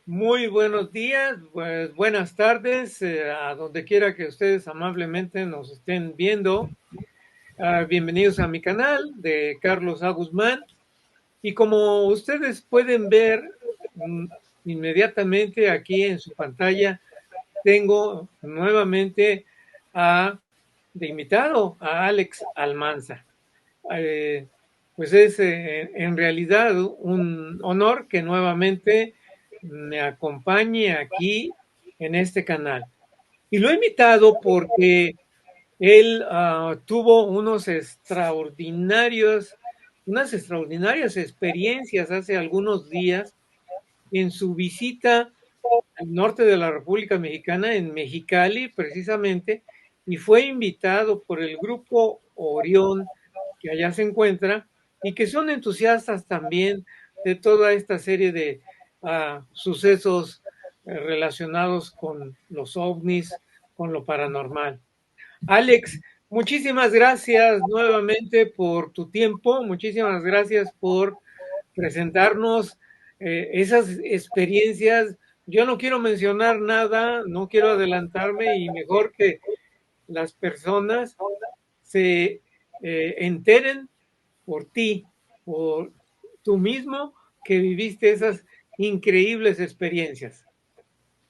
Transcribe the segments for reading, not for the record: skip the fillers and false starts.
Muy buenos días, pues buenas tardes, a donde quiera que ustedes amablemente nos estén viendo. Bienvenidos a mi canal de Carlos A. Guzmán. Y como ustedes pueden ver mm, inmediatamente aquí en su pantalla, tengo nuevamente a, de invitado a Alex Almanza. Eh, pues es en realidad un honor que nuevamente me acompañe aquí en este canal. Y lo he invitado porque él tuvo unas extraordinarias experiencias hace algunos días en su visita al norte de la República Mexicana, en Mexicali precisamente, y fue invitado por el grupo Orión, que allá se encuentra, y que son entusiastas también de toda esta serie de sucesos relacionados con los ovnis, con lo paranormal. Alex, muchísimas gracias nuevamente por tu tiempo, muchísimas gracias por presentarnos esas experiencias. Yo no quiero mencionar nada, no quiero adelantarme y mejor que las personas se enteren por ti, por tú mismo que viviste esas increíbles experiencias.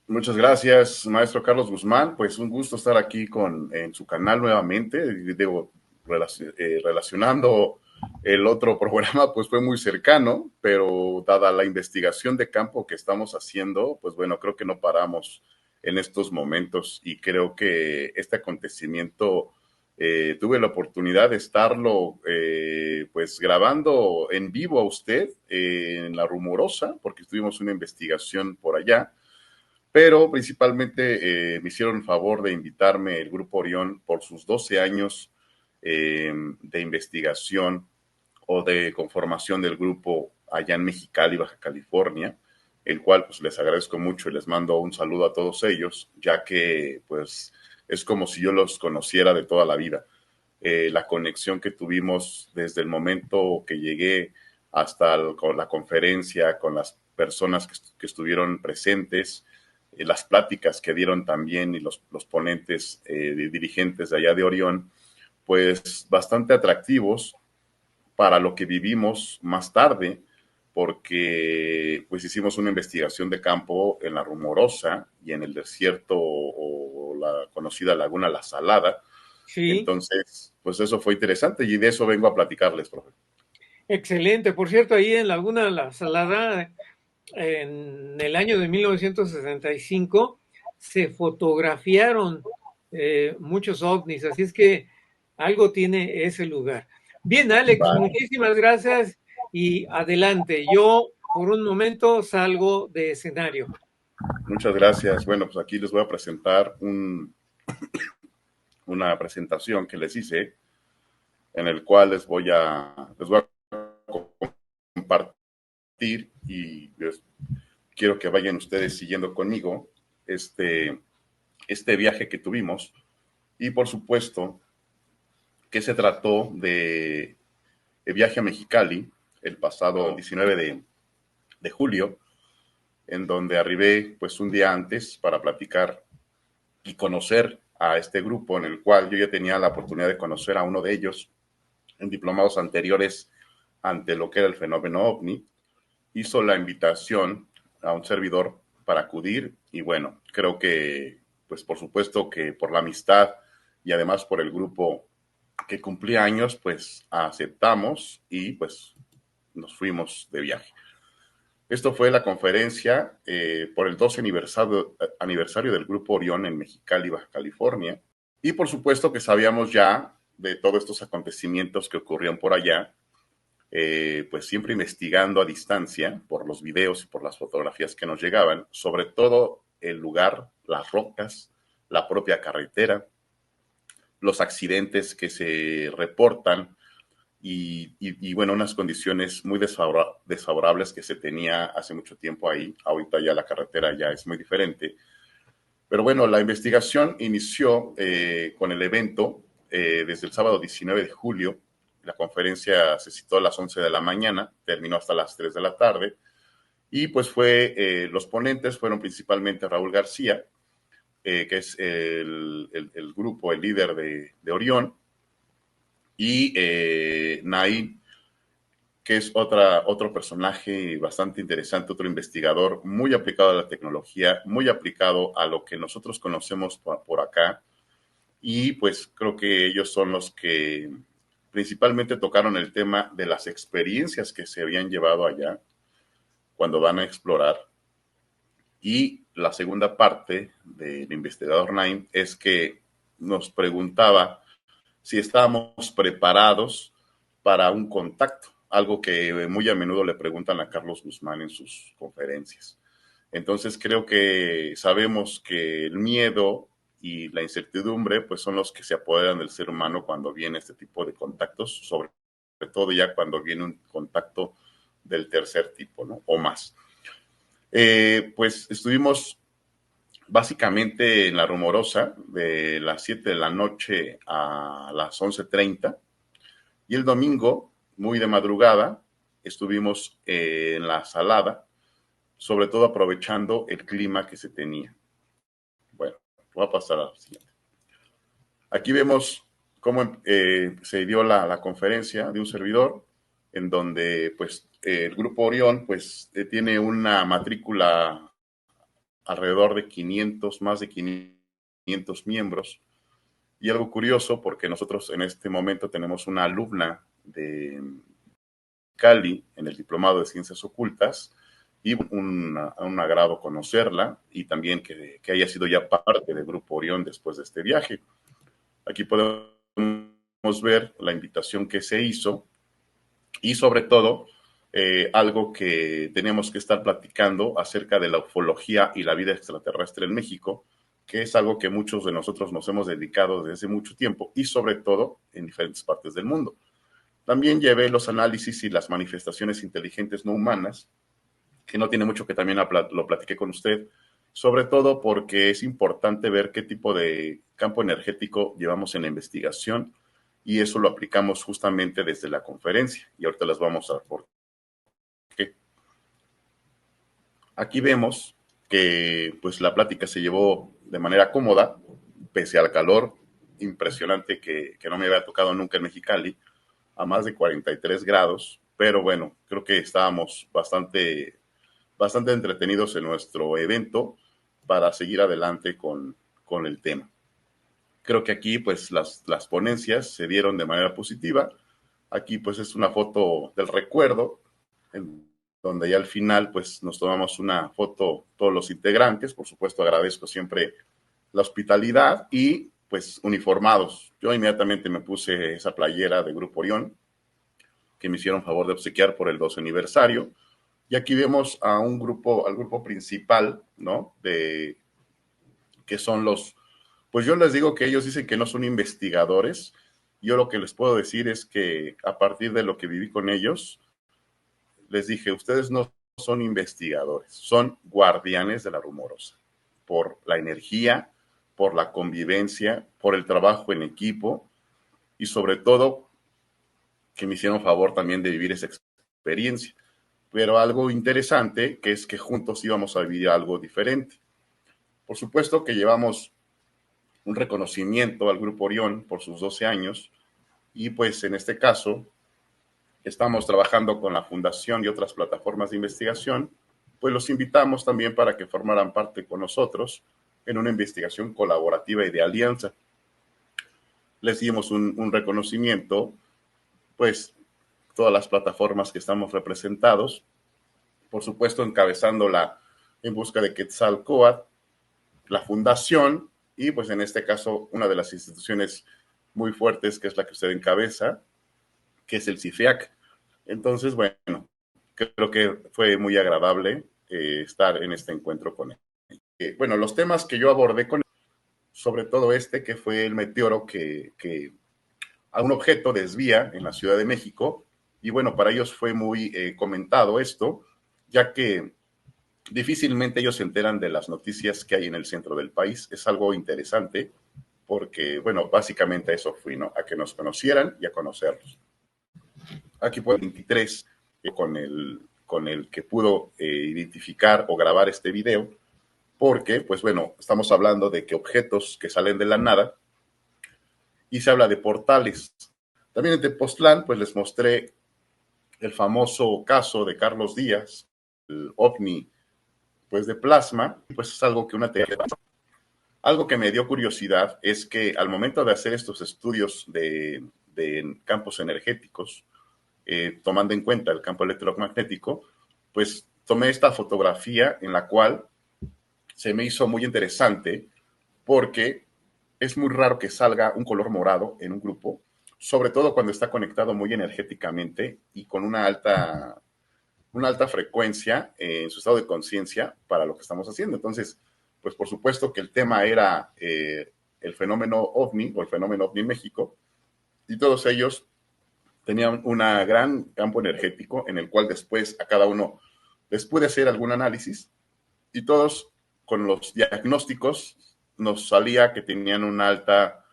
Muchas gracias, maestro Carlos Guzmán. Pues un gusto estar aquí en su canal nuevamente. Digo, relacionando el otro programa, pues fue muy cercano, pero dada la investigación de campo que estamos haciendo, pues bueno, creo que no paramos en estos momentos y creo que este acontecimiento tuve la oportunidad de estarlo pues grabando en vivo a usted en La Rumorosa, porque tuvimos una investigación por allá, pero principalmente me hicieron el favor de invitarme el Grupo Orión por sus 12 años de investigación o de conformación del grupo allá en Mexicali, Baja California, el cual pues les agradezco mucho y les mando un saludo a todos ellos, ya que pues es como si yo los conociera de toda la vida. La conexión que tuvimos desde el momento que llegué hasta con la conferencia, con las personas que estuvieron presentes, las pláticas que dieron también y los ponentes dirigentes de allá de Orión, pues bastante atractivos para lo que vivimos más tarde, porque pues hicimos una investigación de campo en la Rumorosa y en el desierto o la conocida Laguna La Salada. Sí, Entonces, pues eso fue interesante y de eso vengo a platicarles, profe. excelente. Por cierto, ahí en Laguna La Salada, en el año de 1965 se fotografiaron muchos ovnis, así es que algo tiene ese lugar. Bien, Alex, Vale. muchísimas gracias y adelante. Yo por un momento salgo de escenario. Muchas gracias. Bueno, pues aquí les voy a presentar una presentación que les hice en el cual les voy a compartir y quiero que vayan ustedes siguiendo conmigo este, este viaje que tuvimos y por supuesto que se trató de viaje a Mexicali el pasado 19 de julio, en donde arribé pues un día antes para platicar y conocer a este grupo en el cual yo ya tenía la oportunidad de conocer a uno de ellos en diplomados anteriores ante lo que era el fenómeno ovni. Hizo la invitación a un servidor para acudir y bueno, creo que pues por supuesto que por la amistad y además por el grupo que cumplía años, pues aceptamos y pues nos fuimos de viaje. Esto fue la conferencia por el 12 aniversario del Grupo Orión en Mexicali, Baja California. Y por supuesto que sabíamos ya de todos estos acontecimientos que ocurrían por allá, pues siempre investigando a distancia por los videos y por las fotografías que nos llegaban, sobre todo el lugar, las rocas, la propia carretera, los accidentes que se reportan bueno, unas condiciones muy desfavorables que se tenía hace mucho tiempo ahí. Ahorita ya la carretera ya es muy diferente. Pero bueno, la investigación inició con el evento desde el sábado 19 de julio. La conferencia se citó a las 11 de la mañana, terminó hasta las 3 de la tarde. Y pues los ponentes fueron principalmente Raúl García, que es el grupo, el líder de Orión, y Naim, que es otro personaje bastante interesante, otro investigador muy aplicado a la tecnología, muy aplicado a lo que nosotros conocemos por acá. Y pues creo que ellos son los que principalmente tocaron el tema de las experiencias que se habían llevado allá cuando van a explorar. Y la segunda parte del investigador Naim es que nos preguntaba si estábamos preparados para un contacto, algo que muy a menudo le preguntan a Carlos Guzmán en sus conferencias. Entonces creo que sabemos que el miedo y la incertidumbre pues son los que se apoderan del ser humano cuando viene este tipo de contactos, sobre todo ya cuando viene un contacto del tercer tipo, ¿no? O más. Pues estuvimos básicamente en La Rumorosa de las 7 de la noche a las 11:30 y el domingo, muy de madrugada, estuvimos en La Salada, sobre todo aprovechando el clima que se tenía. Bueno, voy a pasar a la siguiente. Aquí vemos cómo se dio la conferencia de un servidor, en donde pues el Grupo Orión pues tiene una matrícula alrededor de 500, más de 500 miembros. Y algo curioso, porque nosotros en este momento tenemos una alumna de Cali en el Diplomado de Ciencias Ocultas, y un agrado conocerla y también que haya sido ya parte del Grupo Orión después de este viaje. Aquí podemos ver la invitación que se hizo y sobre todo algo que teníamos que estar platicando acerca de la ufología y la vida extraterrestre en México, que es algo que muchos de nosotros nos hemos dedicado desde hace mucho tiempo y sobre todo en diferentes partes del mundo. También llevé los análisis y las manifestaciones inteligentes no humanas, que no tiene mucho que también lo platiqué con usted, sobre todo porque es importante ver qué tipo de campo energético llevamos en la investigación y eso lo aplicamos justamente desde la conferencia y ahorita les vamos a ver por qué. Aquí vemos que pues la plática se llevó de manera cómoda, pese al calor impresionante que no me había tocado nunca en Mexicali, a más de 43 grados, pero bueno, creo que estábamos bastante entretenidos en nuestro evento para seguir adelante con el tema. Creo que aquí pues las ponencias se dieron de manera positiva. Aquí pues es una foto del recuerdo, en donde ya al final pues nos tomamos una foto todos los integrantes. Por supuesto agradezco siempre la hospitalidad y pues uniformados. Yo inmediatamente me puse esa playera de Grupo Orión que me hicieron favor de obsequiar por el 12 aniversario. Y aquí vemos a al grupo principal, ¿no? Que son pues yo les digo que ellos dicen que no son investigadores. Yo lo que les puedo decir es que a partir de lo que viví con ellos, les dije, ustedes no son investigadores, son guardianes de La Rumorosa, por la energía, por la convivencia, por el trabajo en equipo y sobre todo que me hicieron favor también de vivir esa experiencia. Pero algo interesante que es que juntos íbamos a vivir algo diferente. Por supuesto que llevamos un reconocimiento al Grupo Orión por sus 12 años y pues en este caso estamos trabajando con la Fundación y otras plataformas de investigación, pues los invitamos también para que formaran parte con nosotros en una investigación colaborativa y de alianza. Les dimos un reconocimiento, pues todas las plataformas que estamos representados, por supuesto encabezándola En Busca de Quetzalcóatl, la Fundación y pues en este caso una de las instituciones muy fuertes que es la que usted encabeza, que es el CIFIAC. Entonces, bueno, creo que fue muy agradable estar en este encuentro con él. Bueno, los temas que yo abordé con él, sobre todo este que fue el meteoro que a un objeto desvía en la Ciudad de México, y bueno, para ellos fue muy comentado esto, ya que difícilmente ellos se enteran de las noticias que hay en el centro del país. Es algo interesante porque, bueno, básicamente a eso fui, ¿no? A que nos conocieran y a conocerlos. Aquí por el 23, con con el que pudo identificar o grabar este video, porque, pues bueno, estamos hablando de que objetos que salen de la nada y se habla de portales. También en Tepoztlán, pues les mostré el famoso caso de Carlos Díaz, el ovni, pues de plasma, pues es algo que una teoría. Algo que me dio curiosidad es que al momento de hacer estos estudios de campos energéticos, tomando en cuenta el campo electromagnético, pues tomé esta fotografía en la cual se me hizo muy interesante porque es muy raro que salga un color morado en un grupo, sobre todo cuando está conectado muy energéticamente y con una alta frecuencia en su estado de conciencia para lo que estamos haciendo. Entonces, pues por supuesto que el tema era el fenómeno ovni o el fenómeno ovni en México, y todos ellos tenían un gran campo energético en el cual después a cada uno les pude hacer algún análisis y todos con los diagnósticos nos salía que tenían una alta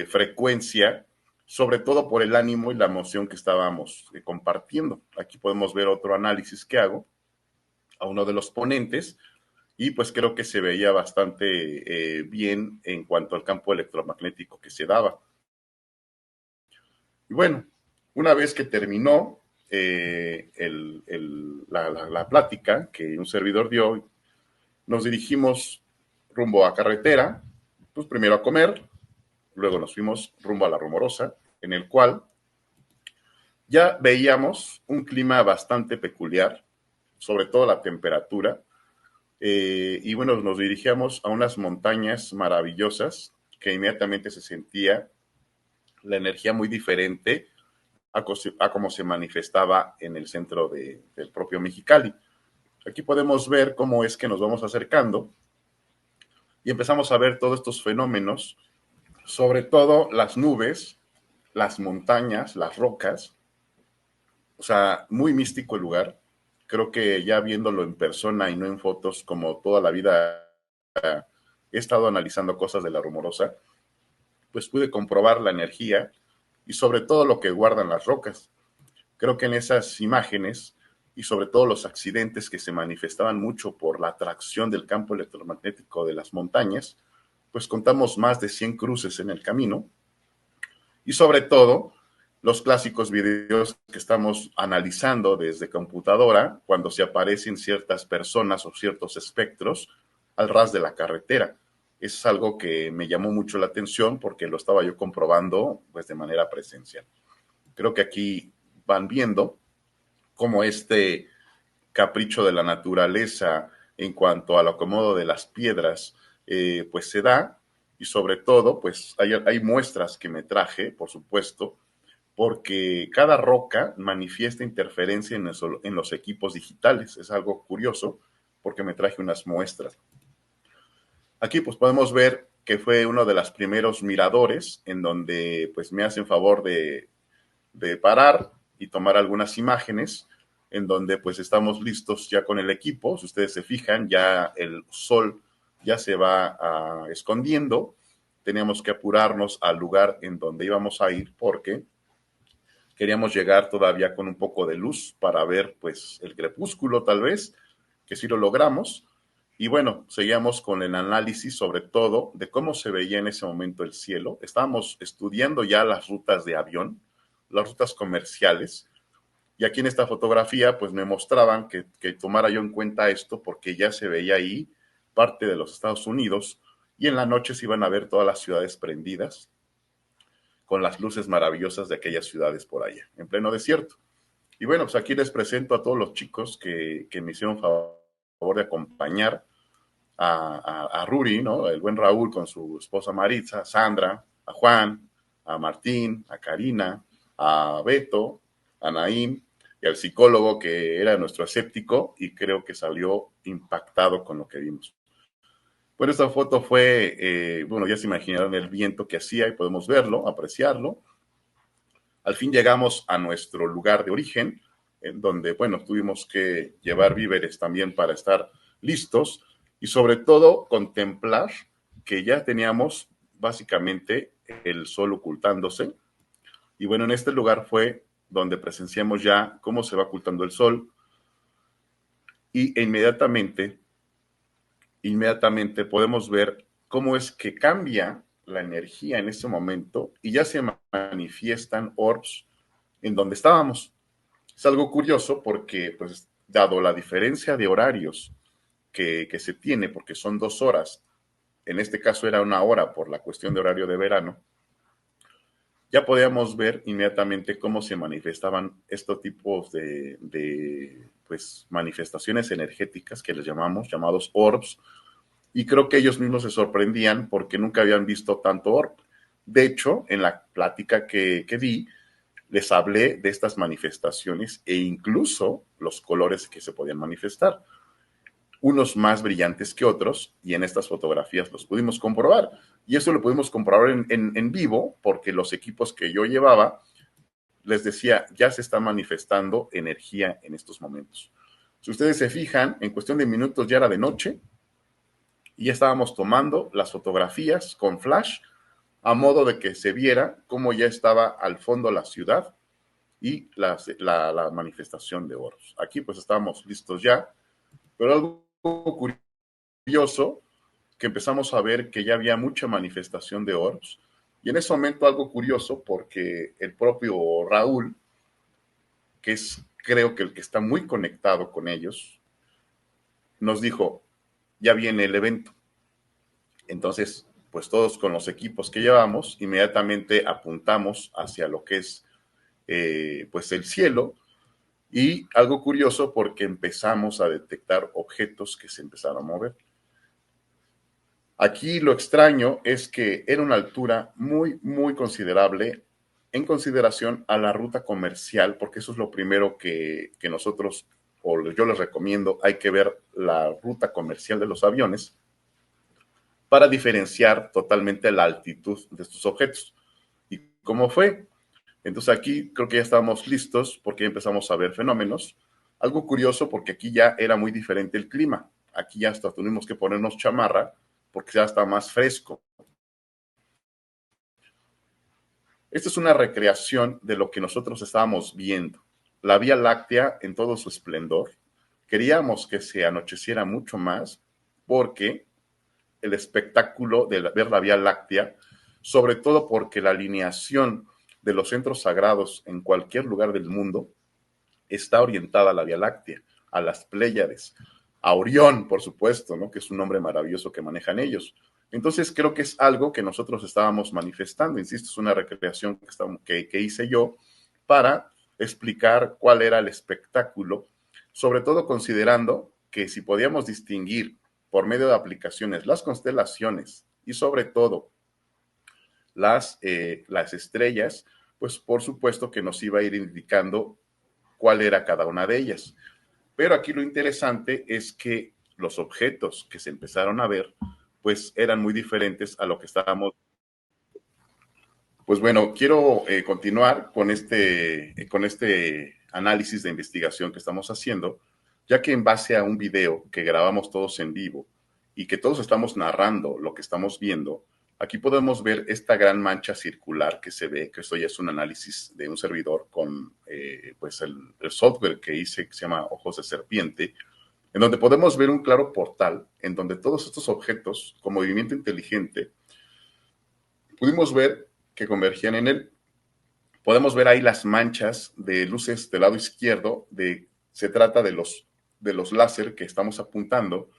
frecuencia, sobre todo por el ánimo y la emoción que estábamos compartiendo. Aquí podemos ver otro análisis que hago a uno de los ponentes y pues creo que se veía bastante bien en cuanto al campo electromagnético que se daba. Y bueno, una vez que terminó la plática que un servidor dio, nos dirigimos rumbo a carretera, pues primero a comer, luego nos fuimos rumbo a La Rumorosa, en el cual ya veíamos un clima bastante peculiar, sobre todo la temperatura, y bueno, nos dirigíamos a unas montañas maravillosas que inmediatamente se sentía la energía muy diferente a cómo se manifestaba en el centro del propio Mexicali. Aquí podemos ver cómo es que nos vamos acercando y empezamos a ver todos estos fenómenos, sobre todo las nubes, las montañas, las rocas, o sea, muy místico el lugar. Creo que ya viéndolo en persona y no en fotos, como toda la vida he estado analizando cosas de La Rumorosa, pues pude comprobar la energía y sobre todo lo que guardan las rocas. Creo que en esas imágenes y sobre todo los accidentes que se manifestaban mucho por la atracción del campo electromagnético de las montañas, pues contamos más de 100 cruces en el camino y sobre todo los clásicos videos que estamos analizando desde computadora cuando se aparecen ciertas personas o ciertos espectros al ras de la carretera. Es algo que me llamó mucho la atención porque lo estaba yo comprobando pues de manera presencial. Creo que aquí van viendo cómo este capricho de la naturaleza en cuanto al acomodo de las piedras pues se da y sobre todo pues hay muestras que me traje, por supuesto, porque cada roca manifiesta interferencia en los equipos digitales. Es algo curioso porque me traje unas muestras. Aquí pues podemos ver que fue uno de los primeros miradores en donde pues me hacen favor de parar y tomar algunas imágenes en donde pues estamos listos ya con el equipo. Si ustedes se fijan, ya el sol ya se va escondiendo. Teníamos que apurarnos al lugar en donde íbamos a ir porque queríamos llegar todavía con un poco de luz para ver pues el crepúsculo tal vez, que sí lo logramos. Y bueno, seguíamos con el análisis sobre todo de cómo se veía en ese momento el cielo. Estábamos estudiando ya las rutas de avión, las rutas comerciales. Y aquí en esta fotografía pues me mostraban que tomara yo en cuenta esto porque ya se veía ahí parte de los Estados Unidos y en la noche se iban a ver todas las ciudades prendidas con las luces maravillosas de aquellas ciudades por allá, en pleno desierto. Y bueno, pues aquí les presento a todos los chicos que me hicieron favor de acompañar a Ruri, ¿no? El buen Raúl con su esposa Maritza, Sandra, a Juan, a Martín, a Karina, a Beto, a Naim y al psicólogo que era nuestro escéptico y creo que salió impactado con lo que vimos. Bueno, esta foto fue, bueno, ya se imaginaron el viento que hacía y podemos verlo, apreciarlo. Al fin llegamos a nuestro lugar de origen, en donde, bueno, tuvimos que llevar víveres también para estar listos y sobre todo contemplar que ya teníamos básicamente el sol ocultándose. Y bueno, en este lugar fue donde presenciamos ya cómo se va ocultando el sol, y inmediatamente podemos ver cómo es que cambia la energía en ese momento y ya se manifiestan orbs en donde estábamos. Es algo curioso porque, pues, dado la diferencia de horarios que se tiene, porque son 2 horas, en este caso era 1 hora por la cuestión de horario de verano, ya podíamos ver inmediatamente cómo se manifestaban estos tipos pues, manifestaciones energéticas que les llamados orbs, y creo que ellos mismos se sorprendían porque nunca habían visto tanto orb. De hecho, en la plática que di, les hablé de estas manifestaciones e incluso los colores que se podían manifestar, unos más brillantes que otros, y en estas fotografías los pudimos comprobar. Y eso lo pudimos comprobar en vivo, porque los equipos que yo llevaba, les decía, ya se está manifestando energía en estos momentos. Si ustedes se fijan, en cuestión de minutos ya era de noche, y ya estábamos tomando las fotografías con flash, a modo de que se viera cómo ya estaba al fondo la ciudad y la manifestación de oros. Aquí pues estábamos listos ya, pero algo curioso, que empezamos a ver que ya había mucha manifestación de orbs. Y en ese momento algo curioso, porque el propio Raúl, que es creo que el que está muy conectado con ellos, nos dijo, ya viene el evento. Entonces, pues todos con los equipos que llevamos, inmediatamente apuntamos hacia lo que es pues el cielo. Y algo curioso, porque empezamos a detectar objetos que se empezaron a mover. Aquí lo extraño es que era una altura muy, muy considerable en consideración a la ruta comercial, porque eso es lo primero que nosotros, o yo les recomiendo, hay que ver la ruta comercial de los aviones para diferenciar totalmente la altitud de estos objetos. ¿Y cómo fue? Entonces aquí creo que ya estábamos listos porque ya empezamos a ver fenómenos. Algo curioso, porque aquí ya era muy diferente el clima. Aquí ya hasta tuvimos que ponernos chamarra porque ya está más fresco. Esta es una recreación de lo que nosotros estábamos viendo. La Vía Láctea en todo su esplendor. Queríamos que se anocheciera mucho más porque el espectáculo de ver la Vía Láctea, sobre todo porque la alineación de los centros sagrados en cualquier lugar del mundo está orientada a la Vía Láctea, a las Pléyades, a Orión, por supuesto, ¿no? Que es un nombre maravilloso que manejan ellos. Entonces creo que es algo que nosotros estábamos manifestando, insisto, es una recreación que hice yo para explicar cuál era el espectáculo, sobre todo considerando que si podíamos distinguir por medio de aplicaciones las constelaciones y sobre todo las estrellas, pues por supuesto que nos iba a ir indicando cuál era cada una de ellas. Pero aquí lo interesante es que los objetos que se empezaron a ver, pues eran muy diferentes a lo que estábamos. Pues bueno, quiero continuar con este análisis de investigación que estamos haciendo, ya que en base a un video que grabamos todos en vivo y que todos estamos narrando lo que estamos viendo, aquí podemos ver esta gran mancha circular que se ve, que esto ya es un análisis de un servidor con pues el software que hice, que se llama Ojos de Serpiente, en donde podemos ver un claro portal en donde todos estos objetos con movimiento inteligente pudimos ver que convergían en él. Podemos ver ahí las manchas de luces del lado izquierdo, se trata de los láser que estamos apuntando,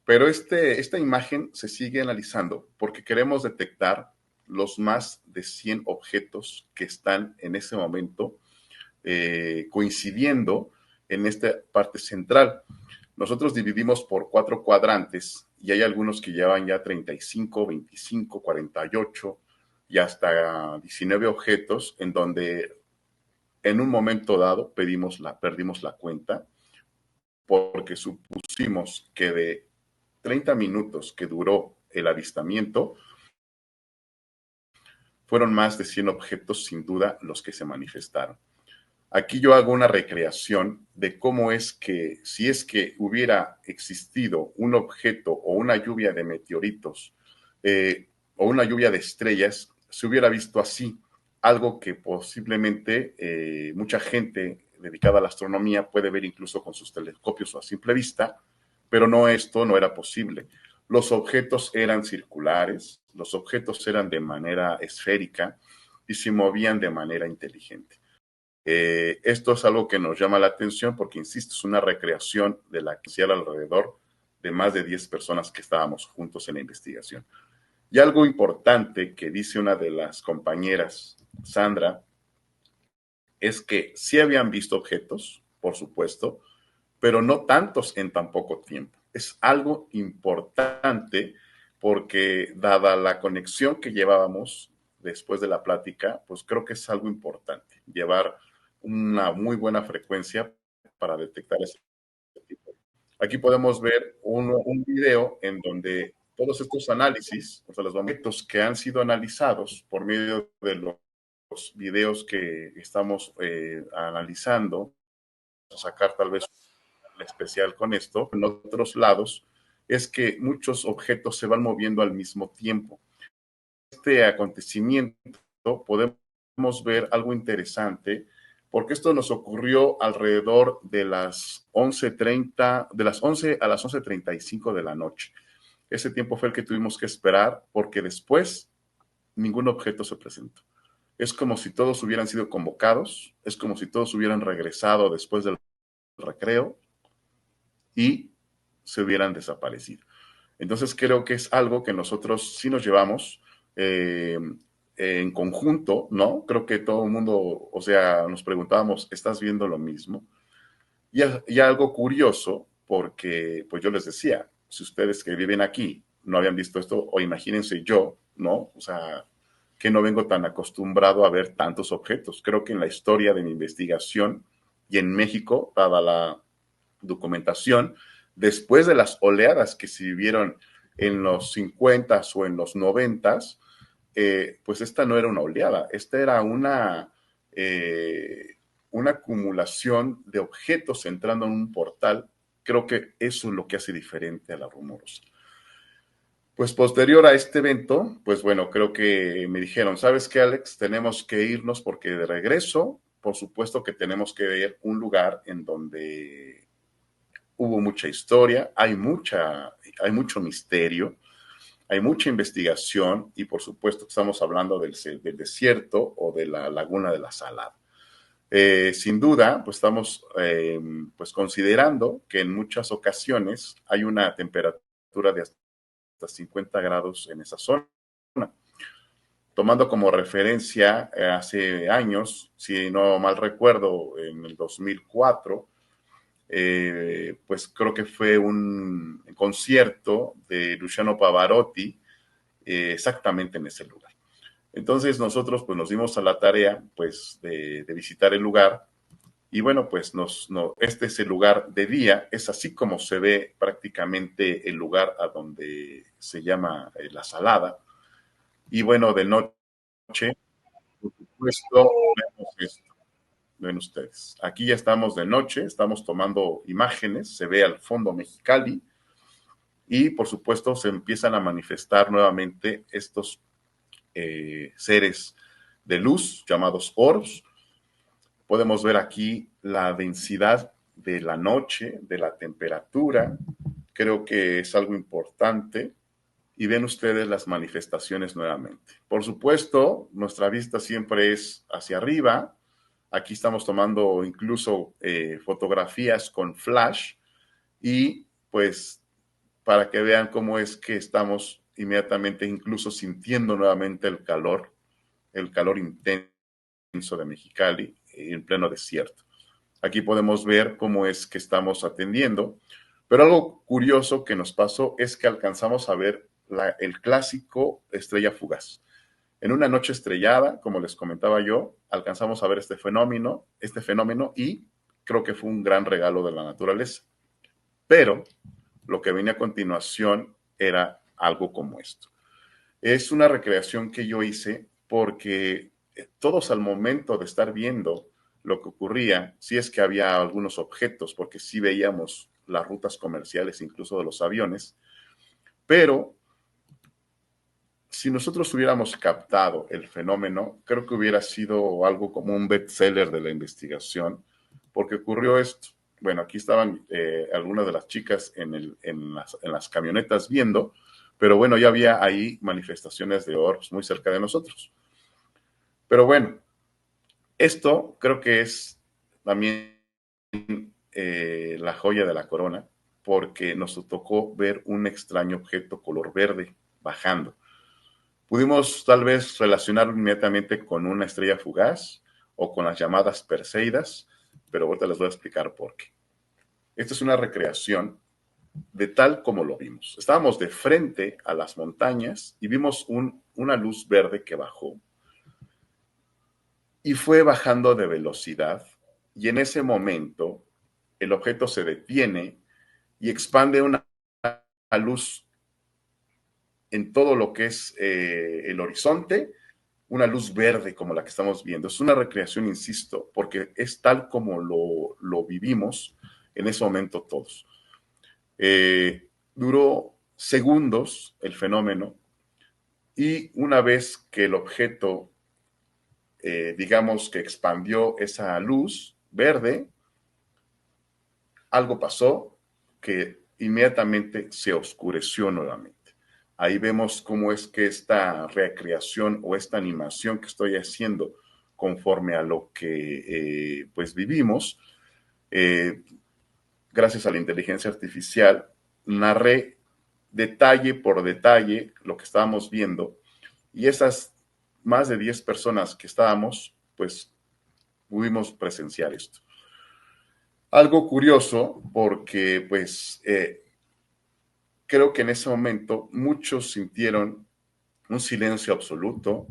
pero esta imagen se sigue analizando porque queremos detectar los más de 100 objetos que están en ese momento coincidiendo en esta parte central. Nosotros dividimos por 4 cuadrantes y hay algunos que llevan ya 35, 25, 48 y hasta 19 objetos en donde en un momento dado perdimos la cuenta porque supusimos que de 30 minutos que duró el avistamiento, fueron más de 100 objetos sin duda los que se manifestaron. Aquí yo hago una recreación de cómo es que, si es que hubiera existido un objeto o una lluvia de meteoritos o una lluvia de estrellas, se hubiera visto así, algo que posiblemente mucha gente dedicada a la astronomía puede ver incluso con sus telescopios o a simple vista, pero esto no era posible. Los objetos eran circulares, los objetos eran de manera esférica y se movían de manera inteligente. Esto es algo que nos llama la atención porque, insisto, es una recreación de la que hacía alrededor de más de 10 personas que estábamos juntos en la investigación. Y algo importante que dice una de las compañeras, Sandra, es que sí habían visto objetos, por supuesto, pero no tantos en tan poco tiempo. Es algo importante porque, dada la conexión que llevábamos después de la plática, pues creo que es algo importante, llevar una muy buena frecuencia para detectar ese tipo. Aquí podemos ver un video en donde todos estos análisis, o sea, los objetos que han sido analizados por medio de los videos que estamos analizando, sacar tal vez especial con esto, en otros lados, es que muchos objetos se van moviendo al mismo tiempo. Este acontecimiento podemos ver algo interesante, porque esto nos ocurrió alrededor de las 11:30, de las 11 a las 11:35 de la noche. Ese tiempo fue el que tuvimos que esperar, porque después ningún objeto se presentó. Es como si todos hubieran sido convocados, es como si todos hubieran regresado después del recreo y se hubieran desaparecido. Entonces creo que es algo que nosotros sí nos llevamos en conjunto, ¿no? Creo que todo el mundo, o sea, nos preguntábamos, ¿estás viendo lo mismo? Y algo curioso, porque pues yo les decía, si ustedes que viven aquí no habían visto esto, o imagínense yo, ¿no? O sea, que no vengo tan acostumbrado a ver tantos objetos. Creo que en la historia de mi investigación y en México, dada la documentación, después de las oleadas que se vivieron en los 50 o en los 90, pues esta no era una oleada, esta era una acumulación de objetos entrando en un portal. Creo que eso es lo que hace diferente a la rumorosa. Pues posterior a este evento, pues bueno, creo que me dijeron, ¿sabes qué, Alex? Tenemos que irnos porque de regreso, por supuesto que tenemos que ver un lugar en donde hubo mucha historia, hay mucho misterio, hay mucha investigación y por supuesto que estamos hablando del desierto o de la laguna de la Salada. Sin duda, pues estamos pues considerando que en muchas ocasiones hay una temperatura de hasta 50 grados en esa zona. Tomando como referencia hace años, si no mal recuerdo, en el 2004, pues creo que fue un concierto de Luciano Pavarotti exactamente en ese lugar. Entonces nosotros pues nos dimos a la tarea pues de visitar el lugar y bueno pues este es el lugar de día, es así como se ve prácticamente el lugar a donde se llama La Salada y bueno de noche por supuesto vemos esto. Ven ustedes, aquí ya estamos de noche, estamos tomando imágenes, se ve al fondo Mexicali y por supuesto se empiezan a manifestar nuevamente estos seres de luz llamados orbs. Podemos ver aquí la densidad de la noche, de la temperatura, creo que es algo importante y ven ustedes las manifestaciones nuevamente. Por supuesto, nuestra vista siempre es hacia arriba. Aquí estamos tomando incluso fotografías con flash y pues para que vean cómo es que estamos inmediatamente incluso sintiendo nuevamente el calor intenso de Mexicali en pleno desierto. Aquí podemos ver cómo es que estamos atendiendo, pero algo curioso que nos pasó es que alcanzamos a ver el clásico estrella fugaz. En una noche estrellada, como les comentaba yo, alcanzamos a ver este fenómeno y creo que fue un gran regalo de la naturaleza. Pero lo que venía a continuación era algo como esto. Es una recreación que yo hice porque todos al momento de estar viendo lo que ocurría, sí es que había algunos objetos, porque sí veíamos las rutas comerciales, incluso de los aviones, pero si nosotros hubiéramos captado el fenómeno, creo que hubiera sido algo como un bestseller de la investigación, porque ocurrió esto. Bueno, aquí estaban algunas de las chicas en las camionetas viendo, pero bueno, ya había ahí manifestaciones de orbs muy cerca de nosotros. Pero bueno, esto creo que es también la joya de la corona, porque nos tocó ver un extraño objeto color verde bajando. Pudimos tal vez relacionarlo inmediatamente con una estrella fugaz o con las llamadas Perseidas, pero ahorita les voy a explicar por qué. Esta es una recreación de tal como lo vimos. Estábamos de frente a las montañas y vimos una luz verde que bajó y fue bajando de velocidad, y en ese momento el objeto se detiene y expande una luz en todo lo que es el horizonte, una luz verde como la que estamos viendo. Es una recreación, insisto, porque es tal como lo vivimos en ese momento todos. Duró segundos el fenómeno, y una vez que el objeto, digamos que expandió esa luz verde, algo pasó que inmediatamente se oscureció nuevamente. Ahí vemos cómo es que esta recreación o esta animación que estoy haciendo conforme a lo que pues vivimos, eh, gracias a la inteligencia artificial, narré detalle por detalle lo que estábamos viendo, y esas más de 10 personas que estábamos, pues pudimos presenciar esto. Algo curioso porque pues creo que en ese momento muchos sintieron un silencio absoluto,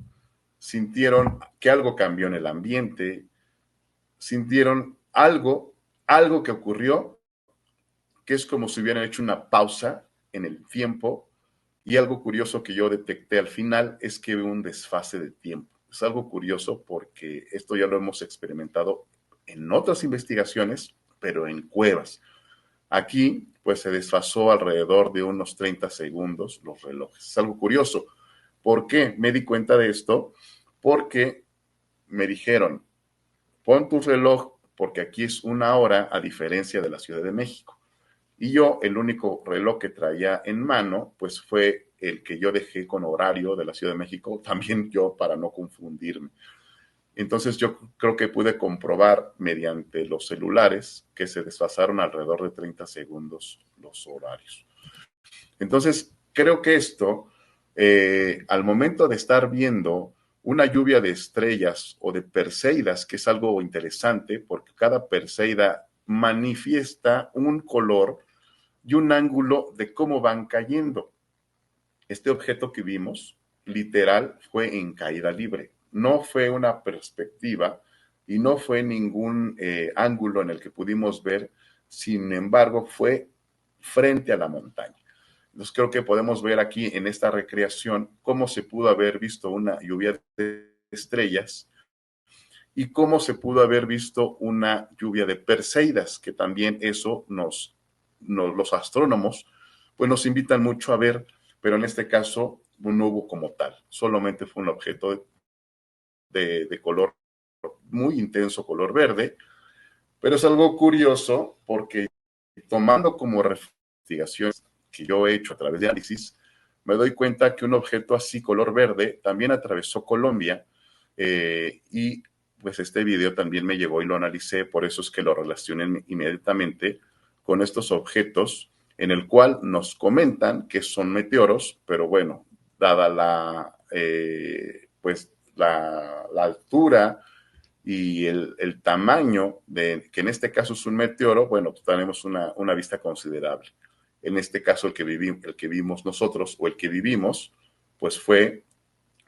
sintieron que algo cambió en el ambiente, sintieron algo que ocurrió, que es como si hubieran hecho una pausa en el tiempo. Y algo curioso que yo detecté al final es que hubo un desfase de tiempo. Es algo curioso porque esto ya lo hemos experimentado en otras investigaciones, pero en cuevas. Aquí, pues se desfasó alrededor de unos 30 segundos los relojes. Es algo curioso. ¿Por qué me di cuenta de esto? Porque me dijeron, pon tu reloj porque aquí es una hora a diferencia de la Ciudad de México. Y yo, el único reloj que traía en mano, pues fue el que yo dejé con horario de la Ciudad de México, también yo para no confundirme. Entonces yo creo que pude comprobar mediante los celulares que se desfasaron alrededor de 30 segundos los horarios. Entonces creo que esto, al momento de estar viendo una lluvia de estrellas o de perseidas, que es algo interesante porque cada perseida manifiesta un color y un ángulo de cómo van cayendo. Este objeto que vimos, literal, fue en caída libre. No fue una perspectiva y no fue ningún ángulo en el que pudimos ver, sin embargo, fue frente a la montaña. Entonces creo que podemos ver aquí en esta recreación cómo se pudo haber visto una lluvia de estrellas y cómo se pudo haber visto una lluvia de perseidas, que también eso los astrónomos pues nos invitan mucho a ver, pero en este caso no hubo como tal, solamente fue un objeto de color muy intenso, color verde, pero es algo curioso porque tomando como investigaciones que yo he hecho a través de análisis, me doy cuenta que un objeto así color verde también atravesó Colombia, y pues este video también me llegó y lo analicé, por eso es que lo relacioné inmediatamente con estos objetos en el cual nos comentan que son meteoros, pero bueno, dada pues la altura y el tamaño de, que en este caso es un meteoro, bueno, pues tenemos una vista considerable. En este caso el que vimos nosotros o el que vivimos, pues fue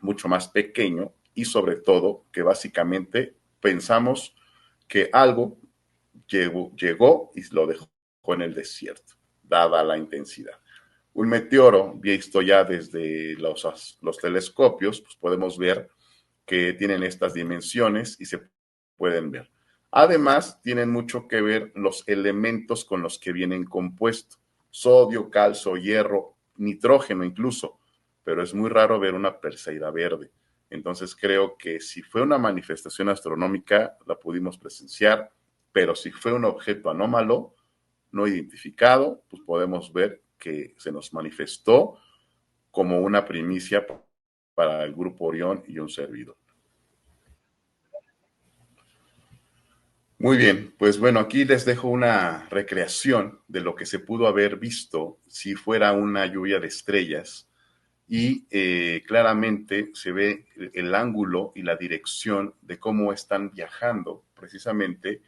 mucho más pequeño, y sobre todo que básicamente pensamos que algo llegó y lo dejó en el desierto, dada la intensidad. Un meteoro, visto ya desde los telescopios, pues podemos ver que tienen estas dimensiones y se pueden ver. Además, tienen mucho que ver los elementos con los que vienen compuestos: sodio, calcio, hierro, nitrógeno incluso, pero es muy raro ver una perseida verde. Entonces creo que si fue una manifestación astronómica, la pudimos presenciar pero si fue un objeto anómalo no identificado, pues podemos ver que se nos manifestó como una primicia para el Grupo Orión y un servidor. Muy bien, pues bueno, aquí les dejo una recreación de lo que se pudo haber visto si fuera una lluvia de estrellas y claramente se ve el ángulo y la dirección de cómo están viajando precisamente,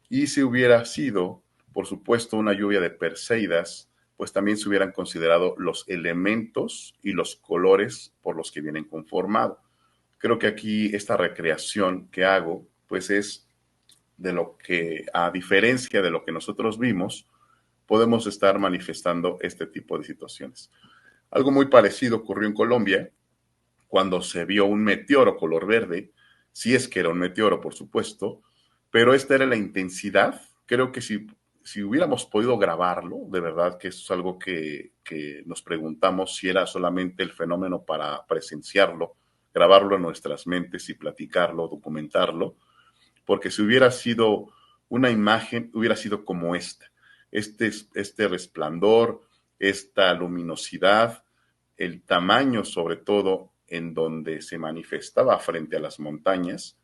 y si hubiera sido, por supuesto, una lluvia de Perseidas, pues también se hubieran considerado los elementos y los colores por los que vienen conformados. Creo que aquí esta recreación que hago, pues es de lo que, a diferencia de lo que nosotros vimos, podemos estar manifestando este tipo de situaciones. Algo muy parecido ocurrió en Colombia cuando se vio un meteoro color verde, si es que era un meteoro, por supuesto, pero esta era la intensidad. Creo que si hubiéramos podido grabarlo, de verdad que eso es algo que nos preguntamos si era solamente el fenómeno para presenciarlo, grabarlo en nuestras mentes y platicarlo, documentarlo, porque si hubiera sido una imagen, hubiera sido como esta, este resplandor, esta luminosidad, el tamaño sobre todo en donde se manifestaba frente a las montañas,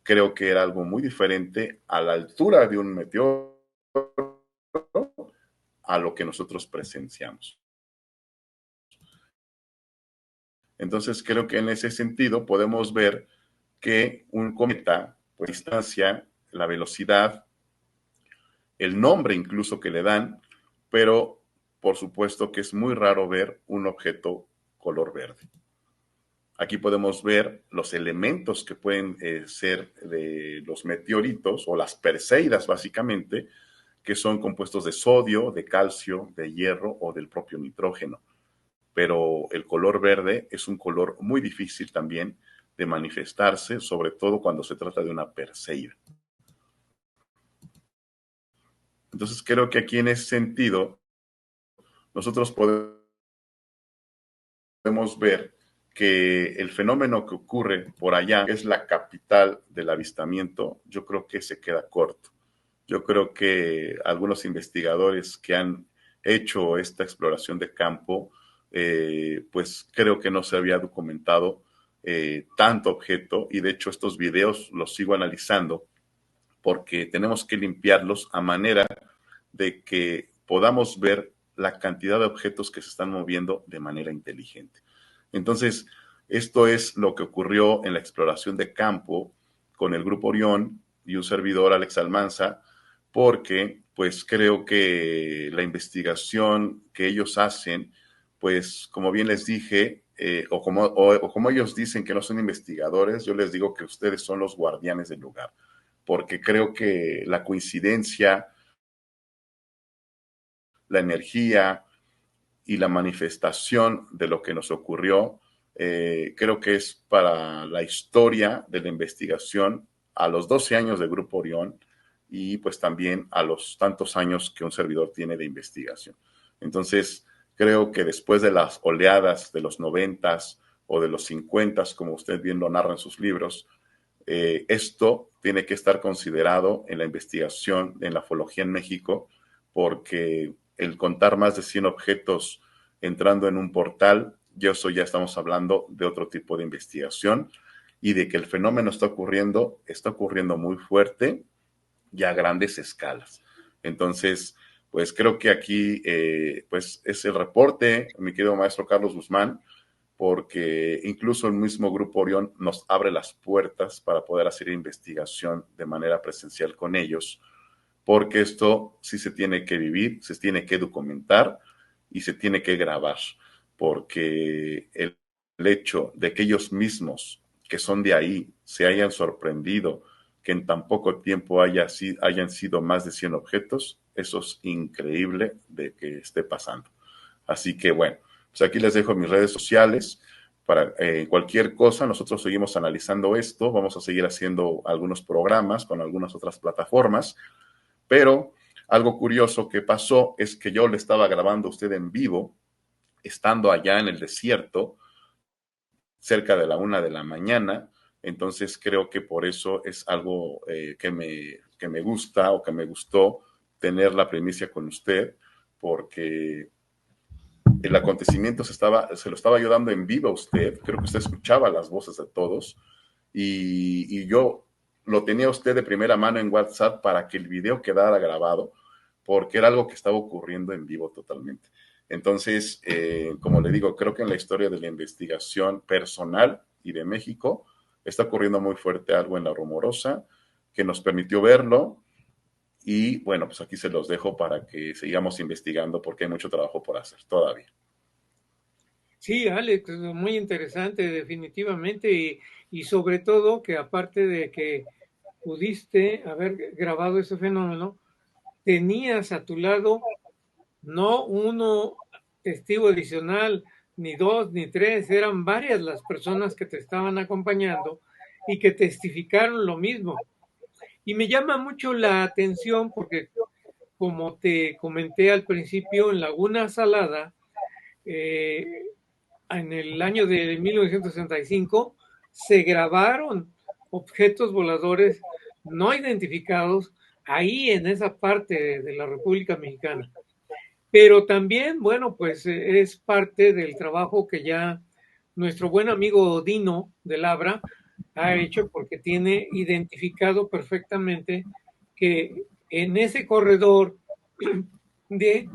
creo que era algo muy diferente a la altura de un meteoro a lo que nosotros presenciamos. Entonces creo que en ese sentido podemos ver que un cometa, pues distancia, la velocidad, el nombre incluso que le dan, pero por supuesto que es muy raro ver un objeto color verde. Aquí podemos ver los elementos que pueden ser de los meteoritos o las perseidas básicamente, que son compuestos de sodio, de calcio, de hierro o del propio nitrógeno. Pero el color verde es un color muy difícil también de manifestarse, sobre todo cuando se trata de una perseida. Entonces creo que aquí en ese sentido nosotros podemos ver que el fenómeno que ocurre por allá, que es la capital del avistamiento, yo creo que se queda corto. Yo creo que algunos investigadores que han hecho esta exploración de campo, pues creo que no se había documentado tanto objeto, y de hecho estos videos los sigo analizando porque tenemos que limpiarlos a manera de que podamos ver la cantidad de objetos que se están moviendo de manera inteligente. Entonces, esto es lo que ocurrió en la exploración de campo con el Grupo Orión y un servidor, Alex Almanza, porque pues creo que la investigación que ellos hacen, pues como bien les dije, o como ellos dicen que no son investigadores, yo les digo que ustedes son los guardianes del lugar, porque creo que la coincidencia, la energía y la manifestación de lo que nos ocurrió, creo que es para la historia de la investigación a los 12 años del Grupo Orión y pues también a los tantos años que un servidor tiene de investigación. Entonces, creo que después de las oleadas de los 90s o de los 50s, como usted bien lo narra en sus libros, esto tiene que estar considerado en la investigación en la ufología en México, porque el contar más de 100 objetos entrando en un portal, eso ya estamos hablando de otro tipo de investigación, y de que el fenómeno está ocurriendo muy fuerte y a grandes escalas. Entonces, pues creo que aquí pues es el reporte, mi querido maestro Carlos Guzmán, porque incluso el mismo Grupo Orión nos abre las puertas para poder hacer investigación de manera presencial con ellos, porque esto sí se tiene que vivir, se tiene que documentar y se tiene que grabar, porque el hecho de que ellos mismos, que son de ahí, se hayan sorprendido que en tan poco tiempo hayan sido más de 100 objetos, eso es increíble de que esté pasando. Así que bueno, pues aquí les dejo mis redes sociales. Para cualquier cosa, nosotros seguimos analizando esto, vamos a seguir haciendo algunos programas con algunas otras plataformas, pero algo curioso que pasó es que yo le estaba grabando a usted en vivo, estando allá en el desierto, cerca de la 1 de la mañana, Entonces creo que por eso es algo que me gusta o que me gustó tener la primicia con usted, porque el acontecimiento se lo estaba yo dando en vivo a usted, creo que usted escuchaba las voces de todos y yo lo tenía a usted de primera mano en WhatsApp para que el video quedara grabado, porque era algo que estaba ocurriendo en vivo totalmente. Entonces, como le digo, creo que en la historia de la investigación personal y de México está ocurriendo muy fuerte algo en La Rumorosa que nos permitió verlo y bueno, pues aquí se los dejo para que sigamos investigando porque hay mucho trabajo por hacer todavía. Sí, Alex, muy interesante, definitivamente, y sobre todo que aparte de que pudiste haber grabado ese fenómeno, tenías a tu lado no uno testigo adicional, ni dos, ni tres, eran varias las personas que te estaban acompañando y que testificaron lo mismo. Y me llama mucho la atención porque, como te comenté al principio, en Laguna Salada, eh, en el año de 1965, se grabaron objetos voladores no identificados ahí en esa parte de la República Mexicana. Pero también, bueno, pues es parte del trabajo que ya nuestro buen amigo Dino de Labra ha hecho porque tiene identificado perfectamente que en ese corredor de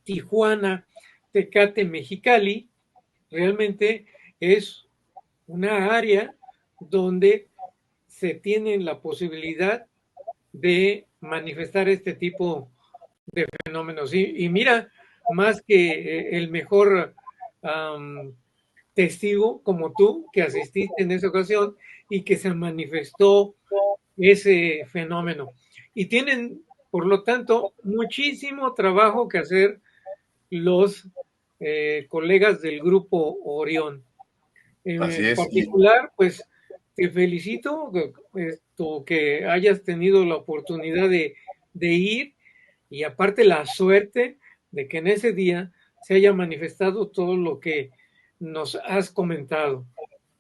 Tijuana, Tecate, Mexicali, realmente es una área donde se tiene la posibilidad de manifestar este tipo de fenómenos. Y mira, más que el mejor testigo como tú, que asististe en esa ocasión y que se manifestó ese fenómeno. Y tienen, por lo tanto, muchísimo trabajo que hacer los colegas del grupo Orión. Así En es, y particular, pues te felicito que hayas tenido la oportunidad de ir y aparte la suerte de que en ese día se haya manifestado todo lo que nos has comentado.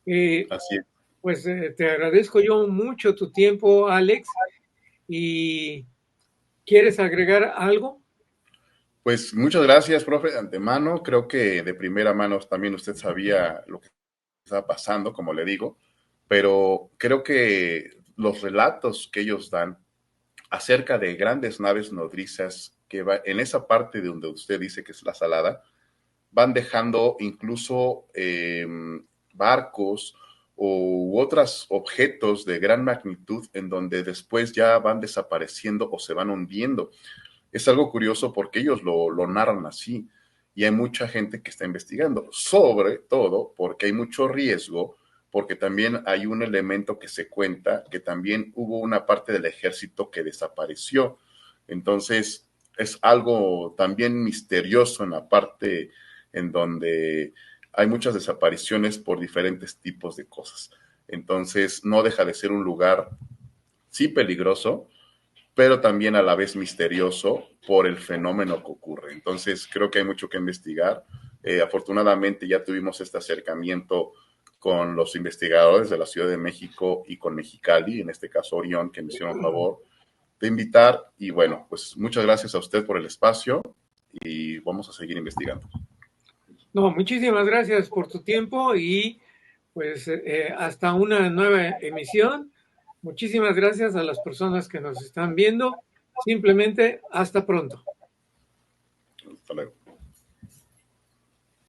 Eh, así es. pues te agradezco yo mucho tu tiempo, Alex, y ¿quieres agregar algo? Pues muchas gracias, profe, de antemano. Creo que de primera mano también usted sabía lo que estaba pasando, como le digo, pero creo que los relatos que ellos dan acerca de grandes naves nodrizas que va en esa parte de donde usted dice que es la Salada, van dejando incluso barcos u otros objetos de gran magnitud en donde después ya van desapareciendo o se van hundiendo. Es algo curioso porque ellos lo narran así y hay mucha gente que está investigando, sobre todo porque hay mucho riesgo, porque también hay un elemento que se cuenta que también hubo una parte del ejército que desapareció. Entonces, es algo también misterioso en la parte en donde hay muchas desapariciones por diferentes tipos de cosas. Entonces, no deja de ser un lugar, sí, peligroso, pero también a la vez misterioso por el fenómeno que ocurre. Entonces, creo que hay mucho que investigar. Afortunadamente ya tuvimos este acercamiento con los investigadores de la Ciudad de México y con Mexicali, en este caso Orión, que me hicieron favor de invitar. Y bueno, pues muchas gracias a usted por el espacio y vamos a seguir investigando. No, muchísimas gracias por tu tiempo y pues hasta una nueva emisión. Muchísimas gracias a las personas que nos están viendo. Simplemente hasta pronto. Hasta luego.